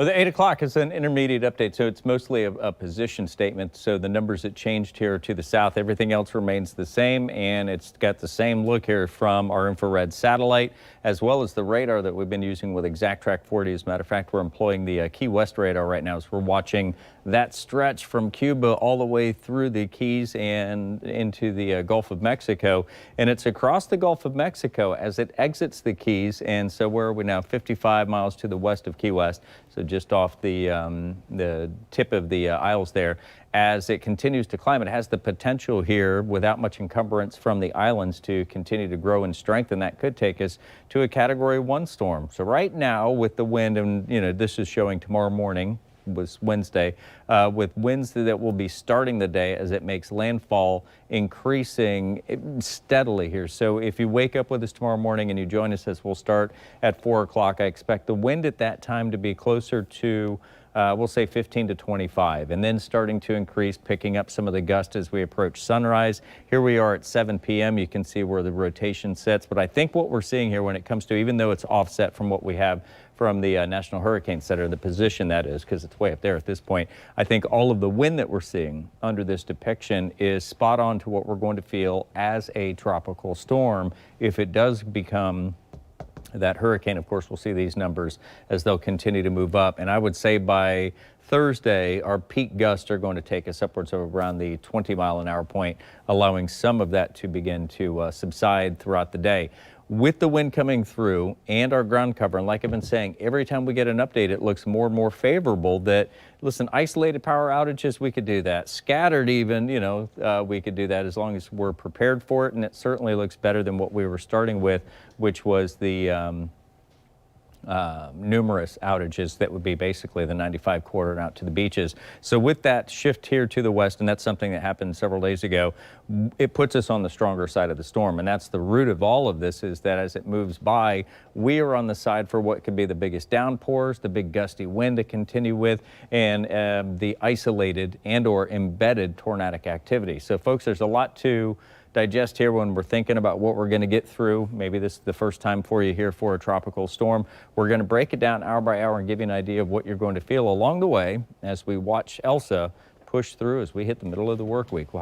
Well, the 8 o'clock is an intermediate update, so it's mostly a position statement. So the numbers that changed here to the south, everything else remains the same, and it's got the same look here from our infrared satellite, as well as the radar that we've been using with ExactTrack 40. As a matter of fact, we're employing the Key West radar right now as we're watching that stretch from Cuba all the way through the Keys and into the Gulf of Mexico. And it's across the Gulf of Mexico as it exits the Keys. And so where are we now? 55 miles to the west of Key West. So just off the tip of the Isles there. As it continues to climb, it has the potential here, without much encumbrance from the islands, to continue to grow in strength, and that could take us to a Category 1 storm. So right now, with the wind, and this is showing tomorrow morning, was Wednesday, with winds that will be starting the day as it makes landfall, increasing steadily here. So if you wake up with us tomorrow morning and you join us as we'll start at 4 o'clock, I expect the wind at that time to be closer to we'll say 15 to 25, and then starting to increase, picking up some of the gust as we approach sunrise. Here we are at 7 p.m. You can see where the rotation sits, but I think what we're seeing here when it comes to, even though it's offset from what we have from the National Hurricane Center, the position that is, because it's way up there at this point, I think all of the wind that we're seeing under this depiction is spot on to what we're going to feel as a tropical storm if it does become that hurricane. Of course, we'll see these numbers as they'll continue to move up. And I would say by Thursday, our peak gusts are going to take us upwards of around the 20-mile-an-hour point, allowing some of that to begin to subside throughout the day. With the wind coming through and our ground cover, and like I've been saying, every time we get an update, it looks more and more favorable that, listen, isolated power outages, we could do that. Scattered even, we could do that as long as we're prepared for it, and it certainly looks better than what we were starting with, which was the numerous outages that would be basically the 95 corridor and out to the beaches. So with that shift here to the west, and that's something that happened several days ago, it puts us on the stronger side of the storm. And that's the root of all of this, is that as it moves by, we are on the side for what could be the biggest downpours, the big gusty wind to continue with, and the isolated and or embedded tornadic activity. So folks, there's a lot to digest here when we're thinking about what we're going to get through. Maybe this is the first time for you here for a tropical storm. We're going to break it down hour by hour and give you an idea of what you're going to feel along the way as we watch Elsa push through as we hit the middle of the work week.